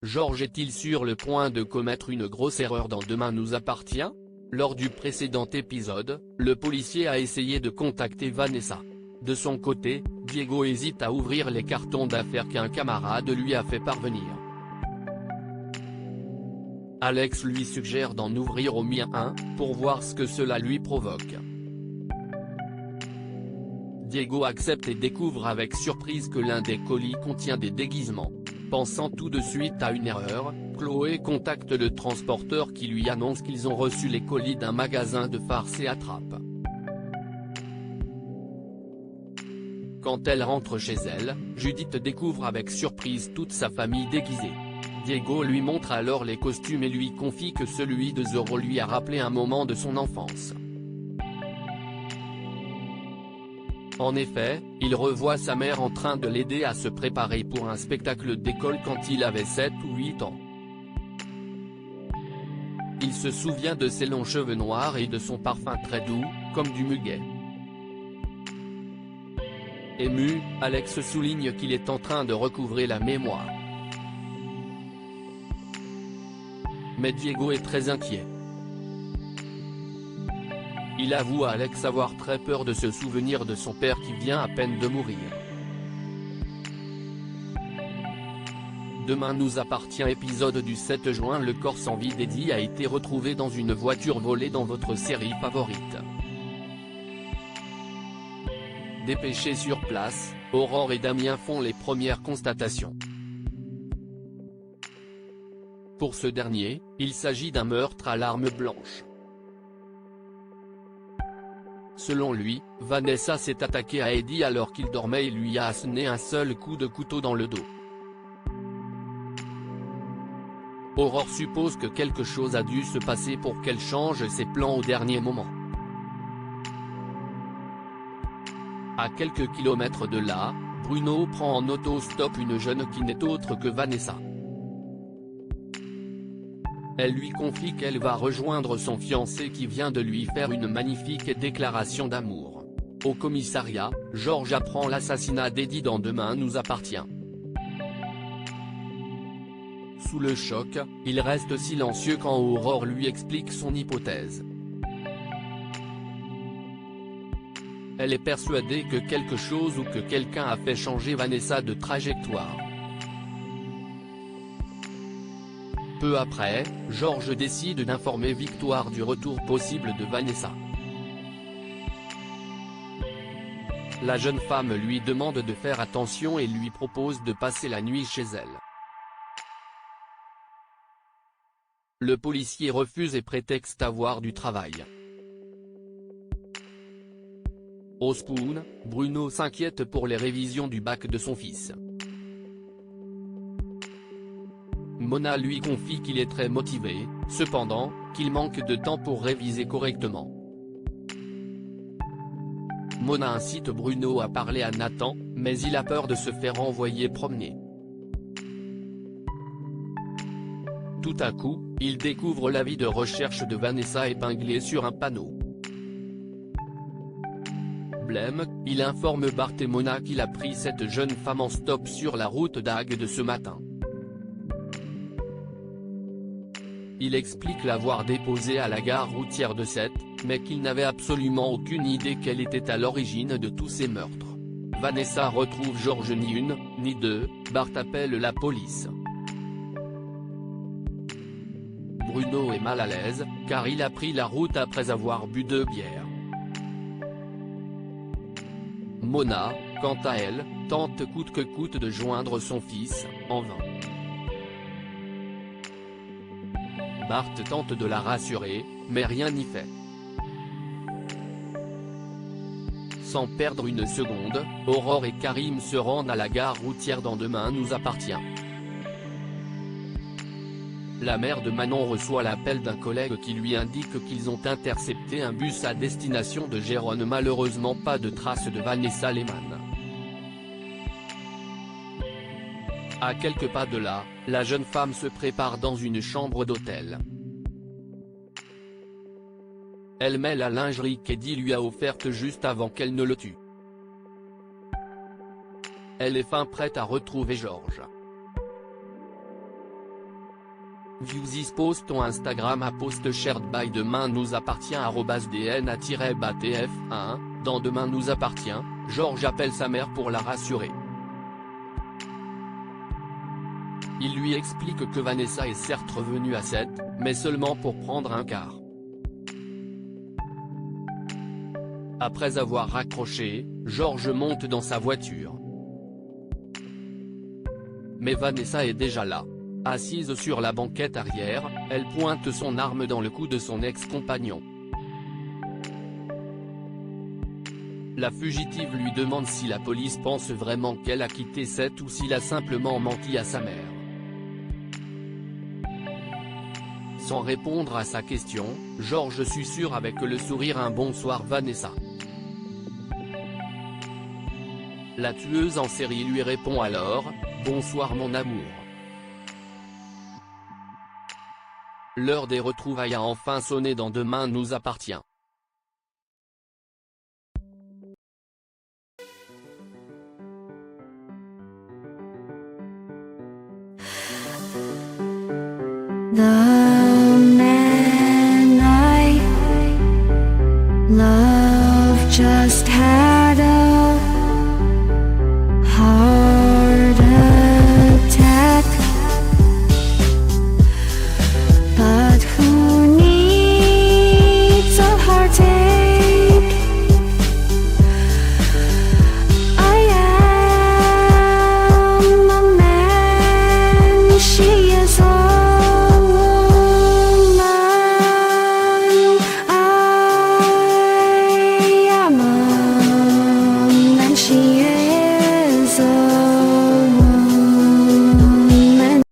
Georges est-il sur le point de commettre une grosse erreur dans Demain nous appartient? Lors du précédent épisode, le policier a essayé de contacter Vanessa. De son côté, Diego hésite à ouvrir les cartons d'affaires qu'un camarade lui a fait parvenir. Alex lui suggère d'en ouvrir au mien un, pour voir ce que cela lui provoque. Diego accepte et découvre avec surprise que l'un des colis contient des déguisements. Pensant tout de suite à une erreur, Chloé contacte le transporteur qui lui annonce qu'ils ont reçu les colis d'un magasin de farce et attrape. Quand elle rentre chez elle, Judith découvre avec surprise toute sa famille déguisée. Diego lui montre alors les costumes et lui confie que celui de Zorro lui a rappelé un moment de son enfance. En effet, il revoit sa mère en train de l'aider à se préparer pour un spectacle d'école quand il avait 7 ou 8 ans. Il se souvient de ses longs cheveux noirs et de son parfum très doux, comme du muguet. Ému, Alex souligne qu'il est en train de recouvrer la mémoire. Mais Diego est très inquiet. Il avoue à Alex avoir très peur de se souvenir de son père qui vient à peine de mourir. Demain nous appartient épisode du 7 juin. Le corps sans vie d'Eddie a été retrouvé dans une voiture volée dans votre série favorite. Dépêchés sur place, Aurore et Damien font les premières constatations. Pour ce dernier, il s'agit d'un meurtre à l'arme blanche. Selon lui, Vanessa s'est attaquée à Eddie alors qu'il dormait et lui a asséné un seul coup de couteau dans le dos. Aurore suppose que quelque chose a dû se passer pour qu'elle change ses plans au dernier moment. À quelques kilomètres de là, Bruno prend en auto-stop une jeune qui n'est autre que Vanessa. Elle lui confie qu'elle va rejoindre son fiancé qui vient de lui faire une magnifique déclaration d'amour. Au commissariat, Georges apprend l'assassinat d'Eddie dans Demain nous appartient. Sous le choc, il reste silencieux quand Aurore lui explique son hypothèse. Elle est persuadée que quelque chose ou que quelqu'un a fait changer Vanessa de trajectoire. Peu après, Georges décide d'informer Victoire du retour possible de Vanessa. La jeune femme lui demande de faire attention et lui propose de passer la nuit chez elle. Le policier refuse et prétexte avoir du travail. Au Spoon, Bruno s'inquiète pour les révisions du bac de son fils. Mona lui confie qu'il est très motivé, cependant, qu'il manque de temps pour réviser correctement. Mona incite Bruno à parler à Nathan, mais il a peur de se faire envoyer promener. Tout à coup, il découvre l'avis de recherche de Vanessa épinglé sur un panneau. Blême, il informe Bart et Mona qu'il a pris cette jeune femme en stop sur la route d'Agde de ce matin. Il explique l'avoir déposée à la gare routière de Sète, mais qu'il n'avait absolument aucune idée qu'elle était à l'origine de tous ces meurtres. Vanessa retrouve Georges ni une, ni deux, Bart appelle la police. Bruno est mal à l'aise, car il a pris la route après avoir bu 2 bières. Mona, quant à elle, tente coûte que coûte de joindre son fils, en vain. Bart tente de la rassurer, mais rien n'y fait. Sans perdre une seconde, Aurore et Karim se rendent à la gare routière dans Demain nous appartient. La mère de Manon reçoit l'appel d'un collègue qui lui indique qu'ils ont intercepté un bus à destination de Gérone. Malheureusement pas de traces de Vanessa Lehmann. À quelques pas de là, la jeune femme se prépare dans une chambre d'hôtel. Elle met la lingerie qu'Eddie lui a offerte juste avant qu'elle ne le tue. Elle est fin prête à retrouver Georges. View this post on Instagram à post shared by Demain nous appartient @dna-batf1. Dans Demain nous appartient, Georges appelle sa mère pour la rassurer. Il lui explique que Vanessa est certes revenue à 7, mais seulement pour prendre un car. Après avoir raccroché, Georges monte dans sa voiture. Mais Vanessa est déjà là. Assise sur la banquette arrière, elle pointe son arme dans le cou de son ex-compagnon. La fugitive lui demande si la police pense vraiment qu'elle a quitté Seth ou s'il a simplement menti à sa mère. Sans répondre à sa question, Georges susurre avec le sourire un bonsoir Vanessa. La tueuse en série lui répond alors, bonsoir mon amour. L'heure des retrouvailles a enfin sonné dans Demain nous appartient. The man I love just had a